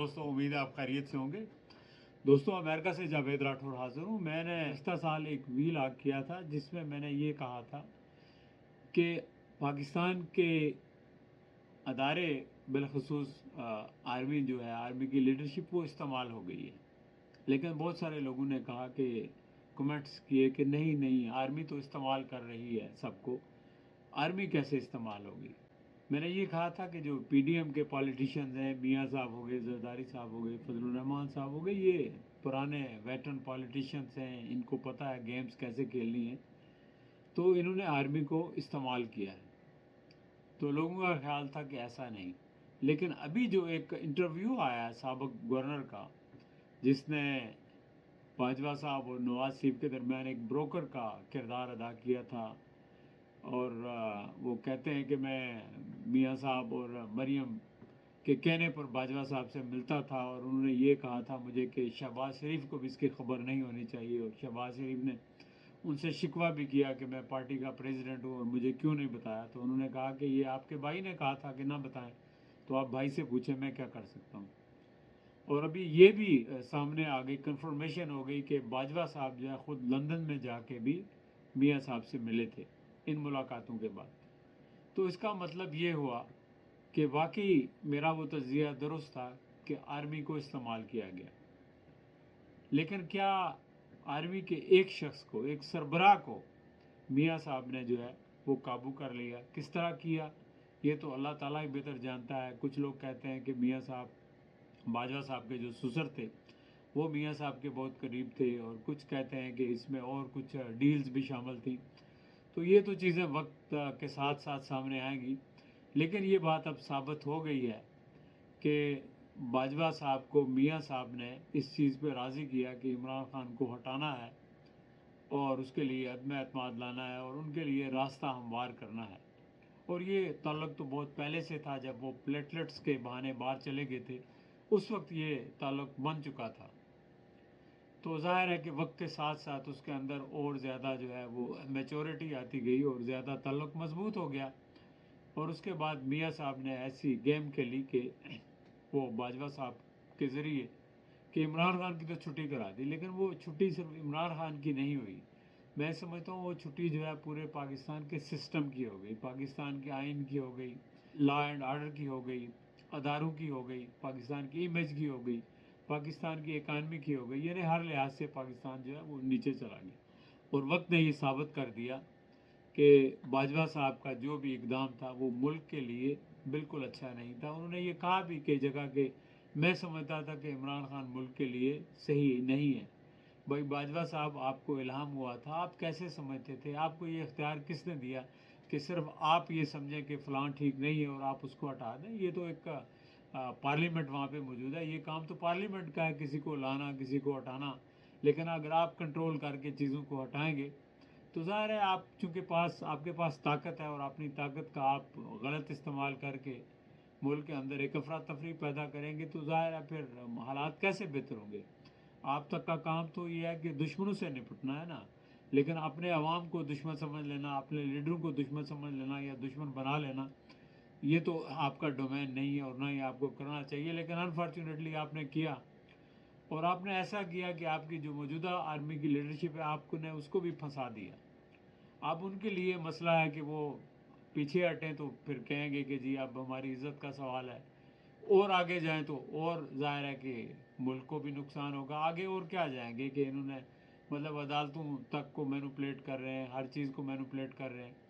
دوستوں امید ہے آپ خیریت سے ہوں گے۔ دوستوں امریکہ سے جاوید راٹھور حاضر ہوں۔ میں نے گزشتہ سال ایک ویلاگ کیا تھا جس میں میں نے یہ کہا تھا کہ پاکستان کے ادارے بالخصوص آرمی جو ہے، آرمی کی لیڈرشپ وہ استعمال ہو گئی ہے، لیکن بہت سارے لوگوں نے کہا کہ کمنٹس کیے کہ نہیں آرمی تو استعمال کر رہی ہے سب کو، آرمی کیسے استعمال ہوگی۔ میں نے یہ کہا تھا کہ جو پی ڈی ایم کے پالیٹیشینز ہیں، میاں صاحب ہو گئے، زرداری صاحب ہو گئے، فضل الرحمان صاحب ہو گئے، یہ پرانے ویٹرن پالیٹیشینز ہیں، ان کو پتہ ہے گیمز کیسے کھیلنی ہے، تو انہوں نے آرمی کو استعمال کیا ہے۔ تو لوگوں کا خیال تھا کہ ایسا نہیں، لیکن ابھی جو ایک انٹرویو آیا ہے سابق گورنر کا، جس نے باجوہ صاحب اور نواز شریف کے درمیان ایک بروکر کا کردار ادا کیا تھا، اور وہ کہتے ہیں کہ میں میاں صاحب اور مریم کے کہنے پر باجوہ صاحب سے ملتا تھا، اور انہوں نے یہ کہا تھا مجھے کہ شہباز شریف کو بھی اس کی خبر نہیں ہونی چاہیے، اور شہباز شریف نے ان سے شکوہ بھی کیا کہ میں پارٹی کا پریزیڈنٹ ہوں اور مجھے کیوں نہیں بتایا۔ تو انہوں نے کہا کہ یہ آپ کے بھائی نے کہا تھا کہ نہ بتائیں، تو آپ بھائی سے پوچھیں میں کیا کر سکتا ہوں۔ اور ابھی یہ بھی سامنے آ گئی، کنفرمیشن ہو گئی کہ باجوہ صاحب جو ہے خود لندن میں جا کے بھی میاں صاحب سے ملے تھے ان ملاقاتوں کے بعد۔ تو اس کا مطلب یہ ہوا کہ واقعی میرا وہ تجزیہ درست تھا کہ آرمی کو استعمال کیا گیا، لیکن کیا آرمی کے ایک شخص کو، ایک سربراہ کو میاں صاحب نے جو ہے وہ قابو کر لیا؟ کس طرح کیا یہ تو اللہ تعالیٰ ہی بہتر جانتا ہے۔ کچھ لوگ کہتے ہیں کہ میاں صاحب، باجوہ صاحب کے جو سسر تھے وہ میاں صاحب کے بہت قریب تھے، اور کچھ کہتے ہیں کہ اس میں اور کچھ ڈیلز بھی شامل تھیں۔ تو یہ تو چیزیں وقت کے ساتھ ساتھ سامنے آئیں گی، لیکن یہ بات اب ثابت ہو گئی ہے کہ باجوہ صاحب کو میاں صاحب نے اس چیز پہ راضی کیا کہ عمران خان کو ہٹانا ہے، اور اس کے لیے عدم اعتماد لانا ہے، اور ان کے لیے راستہ ہموار کرنا ہے۔ اور یہ تعلق تو بہت پہلے سے تھا، جب وہ پلیٹلٹس کے بہانے باہر چلے گئے تھے اس وقت یہ تعلق بن چکا تھا۔ تو ظاہر ہے کہ وقت کے ساتھ ساتھ اس کے اندر اور زیادہ جو ہے وہ میچورٹی آتی گئی، اور زیادہ تعلق مضبوط ہو گیا، اور اس کے بعد میاں صاحب نے ایسی گیم کھیلی کہ وہ باجوہ صاحب کے ذریعے کہ عمران خان کی تو چھٹی کرا دی، لیکن وہ چھٹی صرف عمران خان کی نہیں ہوئی، میں سمجھتا ہوں وہ چھٹی جو ہے پورے پاکستان کے سسٹم کی ہو گئی، پاکستان کے آئین کی ہو گئی، لا اینڈ آرڈر کی ہو گئی، اداروں کی ہو گئی، پاکستان کی امیج کی ہو گئی، پاکستان کی اکانومی کی ہو گئی، یعنی ہر لحاظ سے پاکستان جو ہے وہ نیچے چلا گیا۔ اور وقت نے یہ ثابت کر دیا کہ باجوہ صاحب کا جو بھی اقدام تھا وہ ملک کے لیے بالکل اچھا نہیں تھا۔ انہوں نے یہ کہا بھی کئی جگہ کہ میں سمجھتا تھا کہ عمران خان ملک کے لیے صحیح نہیں ہے۔ بھائی باجوہ صاحب، آپ کو الہام ہوا تھا، آپ کیسے سمجھتے تھے؟ آپ کو یہ اختیار کس نے دیا کہ صرف آپ یہ سمجھیں کہ فلاں ٹھیک نہیں ہے اور آپ اس کو ہٹا دیں؟ یہ تو ایک پارلیمنٹ وہاں پہ موجود ہے، یہ کام تو پارلیمنٹ کا ہے، کسی کو لانا، کسی کو ہٹانا۔ لیکن اگر آپ کنٹرول کر کے چیزوں کو ہٹائیں گے تو ظاہر ہے آپ چونکہ آپ کے پاس طاقت ہے، اور اپنی طاقت کا آپ غلط استعمال کر کے ملک کے اندر ایک افراتفری پیدا کریں گے، تو ظاہر ہے پھر حالات کیسے بہتر ہوں گے؟ آپ تک کا کام تو یہ ہے کہ دشمنوں سے نپٹنا ہے نا، لیکن اپنے عوام کو دشمن سمجھ لینا، اپنے لیڈروں کو دشمن سمجھ لینا یا دشمن بنا لینا، یہ تو آپ کا ڈومین نہیں ہے، اور نہ ہی آپ کو کرنا چاہیے، لیکن انفارچونیٹلی آپ نے کیا، اور آپ نے ایسا کیا کہ آپ کی جو موجودہ آرمی کی لیڈرشپ ہے آپ کو نے اس کو بھی پھنسا دیا۔ اب ان کے لیے مسئلہ ہے کہ وہ پیچھے ہٹیں تو پھر کہیں گے کہ جی اب ہماری عزت کا سوال ہے، اور آگے جائیں تو اور ظاہر ہے کہ ملک کو بھی نقصان ہوگا۔ آگے اور کیا جائیں گے کہ انہوں نے مطلب عدالتوں تک کو مینوپلیٹ کر رہے ہیں، ہر چیز کو مینوپلیٹ کر رہے ہیں،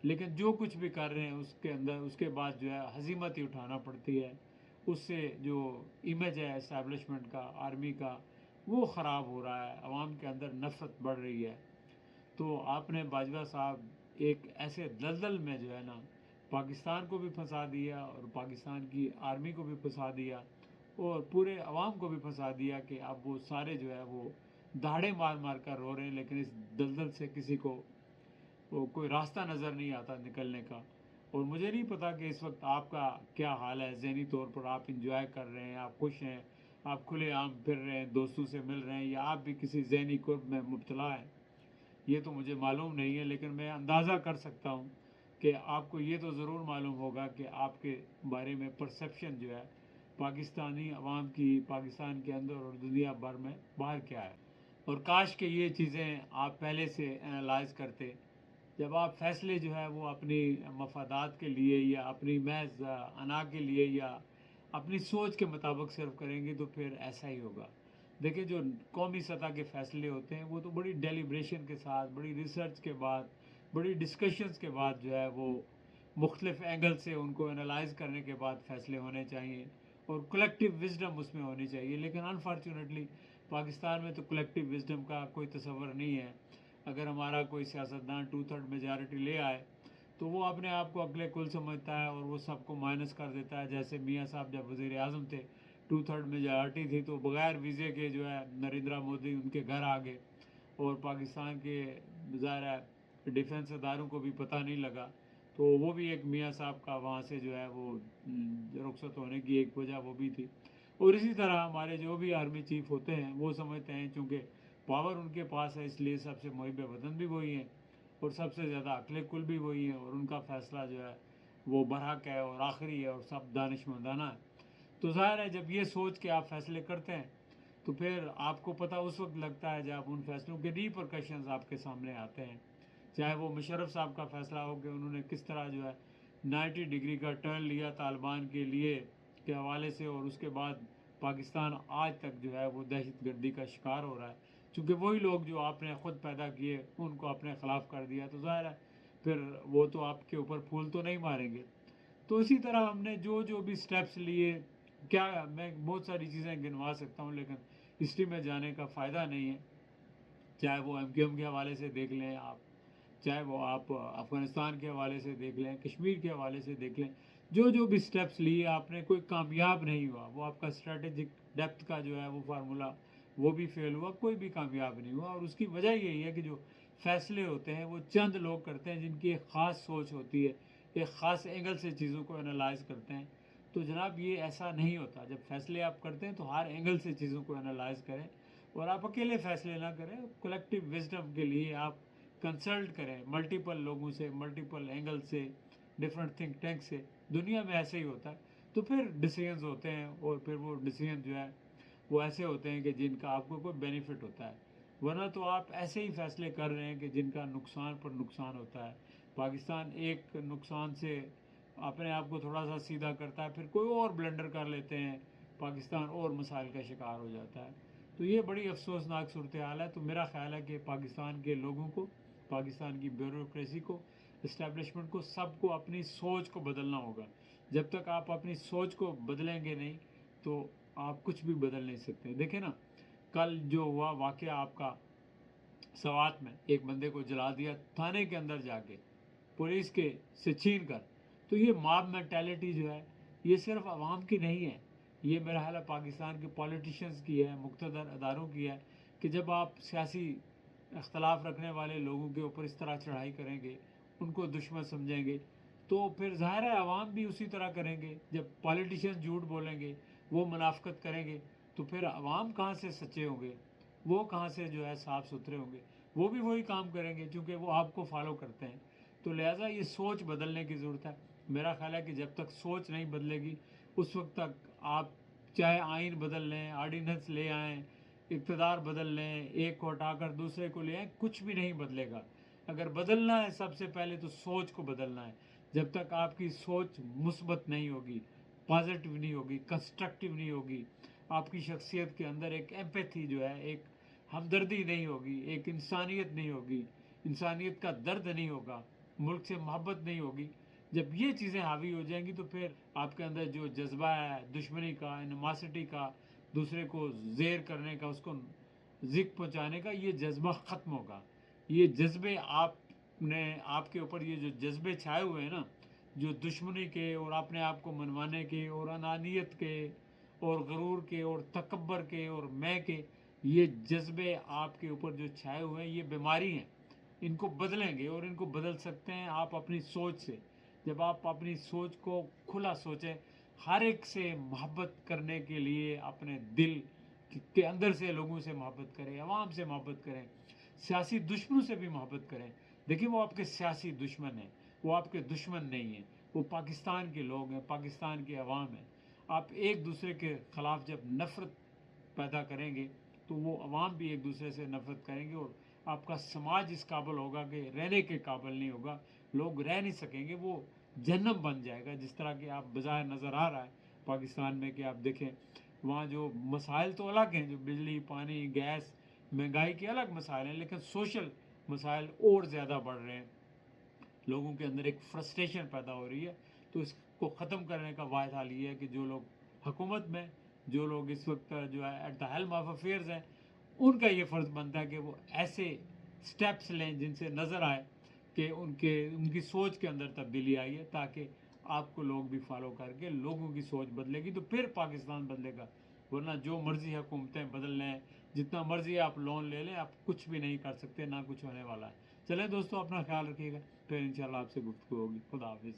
لیکن جو کچھ بھی کر رہے ہیں اس کے اندر اس کے بعد جو ہے ہزیمت ہی اٹھانا پڑتی ہے۔ اس سے جو امیج ہے اسٹیبلشمنٹ کا، آرمی کا، وہ خراب ہو رہا ہے، عوام کے اندر نفرت بڑھ رہی ہے۔ تو آپ نے باجوہ صاحب ایک ایسے دلدل میں جو ہے نا پاکستان کو بھی پھنسا دیا، اور پاکستان کی آرمی کو بھی پھنسا دیا، اور پورے عوام کو بھی پھنسا دیا کہ اب وہ سارے جو ہے وہ دہاڑے مار مار کر رو رہے ہیں، لیکن اس دلدل سے کسی کو وہ کوئی راستہ نظر نہیں آتا نکلنے کا۔ اور مجھے نہیں پتا کہ اس وقت آپ کا کیا حال ہے ذہنی طور پر، آپ انجوائے کر رہے ہیں، آپ خوش ہیں، آپ کھلے عام پھر رہے ہیں، دوستوں سے مل رہے ہیں، یا آپ بھی کسی ذہنی کرب میں مبتلا ہیں، یہ تو مجھے معلوم نہیں ہے، لیکن میں اندازہ کر سکتا ہوں کہ آپ کو یہ تو ضرور معلوم ہوگا کہ آپ کے بارے میں پرسیپشن جو ہے پاکستانی عوام کی پاکستان کے اندر اور دنیا بھر میں باہر کیا ہے. اور کاش کہ یہ چیزیں آپ پہلے سے انالائز کرتے. جب آپ فیصلے جو ہے وہ اپنی مفادات کے لیے یا اپنی محض انا کے لیے یا اپنی سوچ کے مطابق صرف کریں گے تو پھر ایسا ہی ہوگا. دیکھیں جو قومی سطح کے فیصلے ہوتے ہیں وہ تو بڑی ڈیلیبریشن کے ساتھ، بڑی ریسرچ کے بعد، بڑی ڈسکشنز کے بعد جو ہے وہ مختلف اینگل سے ان کو انالائز کرنے کے بعد فیصلے ہونے چاہیے اور کلیکٹیو وزڈم اس میں ہونی چاہیے. لیکن انفارچونیٹلی پاکستان میں تو کلیکٹیو وزڈم کا کوئی تصور نہیں ہے. اگر ہمارا کوئی سیاستدان 2/3 میجارٹی لے آئے تو وہ اپنے آپ کو عقل کل سمجھتا ہے اور وہ سب کو مائنس کر دیتا ہے. جیسے میاں صاحب جب وزیر اعظم تھے 2/3 میجارٹی تھی تو بغیر ویزے کے جو ہے نریندرا مودی ان کے گھر آ گئے اور پاکستان کے ظاہر ہے ڈیفنس اداروں کو بھی پتہ نہیں لگا. تو وہ بھی ایک میاں صاحب کا وہاں سے جو ہے وہ رخصت ہونے کی ایک وجہ وہ بھی تھی. اور اسی طرح ہمارے جو بھی آرمی چیف ہوتے ہیں وہ سمجھتے ہیں چونکہ پاور ان کے پاس ہے اس لیے سب سے محب وطن بھی وہی ہیں اور سب سے زیادہ عقل کل بھی وہی ہیں اور ان کا فیصلہ جو ہے وہ برحق ہے اور آخری ہے اور سب دانشمندانہ ہے. تو ظاہر ہے جب یہ سوچ کے آپ فیصلے کرتے ہیں تو پھر آپ کو پتہ اس وقت لگتا ہے جب ان فیصلوں کے ریپرکشنز آپ کے سامنے آتے ہیں. چاہے وہ مشرف صاحب کا فیصلہ ہو کہ انہوں نے کس طرح جو ہے 90 ڈگری کا ٹرن لیا طالبان کے لیے کے حوالے سے اور اس کے بعد پاکستان آج تک جو ہے وہ دہشت گردی کا شکار ہو رہا ہے چونکہ وہی لوگ جو آپ نے خود پیدا کیے ان کو اپنے خلاف کر دیا. تو ظاہر ہے پھر وہ تو آپ کے اوپر پھول تو نہیں ماریں گے. تو اسی طرح ہم نے جو بھی سٹیپس لیے، کیا میں بہت ساری چیزیں گنوا سکتا ہوں لیکن ہسٹری میں جانے کا فائدہ نہیں ہے. چاہے وہ MQM کے حوالے سے دیکھ لیں آپ، چاہے وہ آپ افغانستان کے حوالے سے دیکھ لیں، کشمیر کے حوالے سے دیکھ لیں. جو بھی سٹیپس لیے آپ نے کوئی کامیاب نہیں ہوا. وہ آپ کا اسٹریٹجک ڈیپتھ کا جو ہے وہ فارمولا وہ بھی فیل ہوا، کوئی بھی کامیاب نہیں ہوا. اور اس کی وجہ یہی ہے کہ جو فیصلے ہوتے ہیں وہ چند لوگ کرتے ہیں جن کی ایک خاص سوچ ہوتی ہے، ایک خاص اینگل سے چیزوں کو انالائز کرتے ہیں. تو جناب یہ ایسا نہیں ہوتا. جب فیصلے آپ کرتے ہیں تو ہر اینگل سے چیزوں کو انالائز کریں اور آپ اکیلے فیصلے نہ کریں. کلیکٹیو وزڈم کے لیے آپ کنسلٹ کریں ملٹیپل لوگوں سے، ملٹیپل اینگل سے، ڈفرینٹ تھنک ٹینک سے. دنیا میں ایسے ہی ہوتا ہے. تو پھر ڈیسیژنز ہوتے ہیں اور پھر وہ ڈیسیژن جو ہے وہ ایسے ہوتے ہیں کہ جن کا آپ کو کوئی بینیفٹ ہوتا ہے. ورنہ تو آپ ایسے ہی فیصلے کر رہے ہیں کہ جن کا نقصان پر نقصان ہوتا ہے. پاکستان ایک نقصان سے اپنے آپ کو تھوڑا سا سیدھا کرتا ہے پھر کوئی اور بلنڈر کر لیتے ہیں، پاکستان اور مسائل کا شکار ہو جاتا ہے. تو یہ بڑی افسوسناک صورتحال ہے. تو میرا خیال ہے کہ پاکستان کے لوگوں کو، پاکستان کی بیوروکریسی کو، اسٹیبلشمنٹ کو، سب کو اپنی سوچ کو بدلنا ہوگا. جب تک آپ اپنی سوچ کو بدلیں گے نہیں تو آپ کچھ بھی بدل نہیں سکتے. دیکھیں نا کل جو ہوا واقعہ آپ کا سوات میں، ایک بندے کو جلا دیا تھانے کے اندر جا کے پولیس کے سے چھین کر. تو یہ ماب مینٹیلٹی جو ہے یہ صرف عوام کی نہیں ہے، یہ میرا خیال ہے پاکستان کے پولیٹیشنز کی ہے، مقتدر اداروں کی ہے کہ جب آپ سیاسی اختلاف رکھنے والے لوگوں کے اوپر اس طرح چڑھائی کریں گے، ان کو دشمن سمجھیں گے تو پھر ظاہر ہے عوام بھی اسی طرح کریں گے. جب پولیٹیشین جھوٹ بولیں گے، وہ منافقت کریں گے تو پھر عوام کہاں سے سچے ہوں گے، وہ کہاں سے جو ہے صاف ستھرے ہوں گے. وہ بھی وہی کام کریں گے چونکہ وہ آپ کو فالو کرتے ہیں. تو لہٰذا یہ سوچ بدلنے کی ضرورت ہے. میرا خیال ہے کہ جب تک سوچ نہیں بدلے گی اس وقت تک آپ چاہے آئین بدل لیں، آرڈیننس لے آئیں، اقتدار بدل لیں، ایک کو ہٹا کر دوسرے کو لے آئیں، کچھ بھی نہیں بدلے گا. اگر بدلنا ہے سب سے پہلے تو سوچ کو بدلنا ہے. جب تک آپ کی سوچ مثبت نہیں ہوگی، پازیٹیو نہیں ہوگی، کنسٹرکٹیو نہیں ہوگی، آپ کی شخصیت کے اندر ایک ایمپیتھی جو ہے، ایک ہمدردی نہیں ہوگی، ایک انسانیت نہیں ہوگی، انسانیت کا درد نہیں ہوگا، ملک سے محبت نہیں ہوگی. جب یہ چیزیں حاوی ہو جائیں گی تو پھر آپ کے اندر جو جذبہ ہے دشمنی کا، انماسٹی کا، دوسرے کو زیر کرنے کا، اس کو ذک پہنچانے کا، یہ جذبہ ختم ہوگا. یہ جذبے آپ کے اوپر یہ جو جذبے چھائے ہوئے ہیں نا، جو دشمنی کے اور اپنے آپ کو منوانے کے اور انانیت کے اور غرور کے اور تکبر کے اور میں کے، یہ جذبے آپ کے اوپر جو چھائے ہوئے ہیں یہ بیماری ہیں. ان کو بدلیں گے اور ان کو بدل سکتے ہیں آپ اپنی سوچ سے. جب آپ اپنی سوچ کو کھلا سوچیں، ہر ایک سے محبت کرنے کے لیے اپنے دل کے اندر سے لوگوں سے محبت کریں، عوام سے محبت کریں، سیاسی دشمنوں سے بھی محبت کریں. دیکھیں وہ آپ کے سیاسی دشمن ہیں، وہ آپ کے دشمن نہیں ہیں، وہ پاکستان کے لوگ ہیں، پاکستان کے عوام ہیں. آپ ایک دوسرے کے خلاف جب نفرت پیدا کریں گے تو وہ عوام بھی ایک دوسرے سے نفرت کریں گے، اور آپ کا سماج اس قابل ہوگا کہ رہنے کے قابل نہیں ہوگا، لوگ رہ نہیں سکیں گے، وہ جہنم بن جائے گا، جس طرح کہ آپ بظاہر نظر آ رہا ہے پاکستان میں کہ آپ دیکھیں وہاں جو مسائل تو الگ ہیں، جو بجلی، پانی، گیس، مہنگائی کے الگ مسائل ہیں، لیکن سوشل مسائل اور زیادہ بڑھ رہے ہیں، لوگوں کے اندر ایک فرسٹریشن پیدا ہو رہی ہے۔ تو اس کو ختم کرنے کا واحد حل یہ ہے کہ جو لوگ حکومت میں، جو لوگ اس وقت جو ہے at the helm of affairs ہیں، ان کا یہ فرض بنتا ہے کہ وہ ایسے سٹیپس لیں جن سے نظر آئے کہ ان کی سوچ کے اندر تبدیلی آئی ہے، تاکہ آپ کو لوگ بھی فالو کر کے لوگوں کی سوچ بدلے گی تو پھر پاکستان بدلے گا، ورنہ جو مرضی حکومتیں بدل لیں، جتنا مرضی آپ لون لے لیں، آپ کچھ بھی نہیں کر سکتے، نہ کچھ ہونے والا ہے۔ چلیں دوستو، اپنا خیال رکھیے گا، پھر انشاءاللہ آپ سے گفتگو ہوگی۔ خدا حافظ۔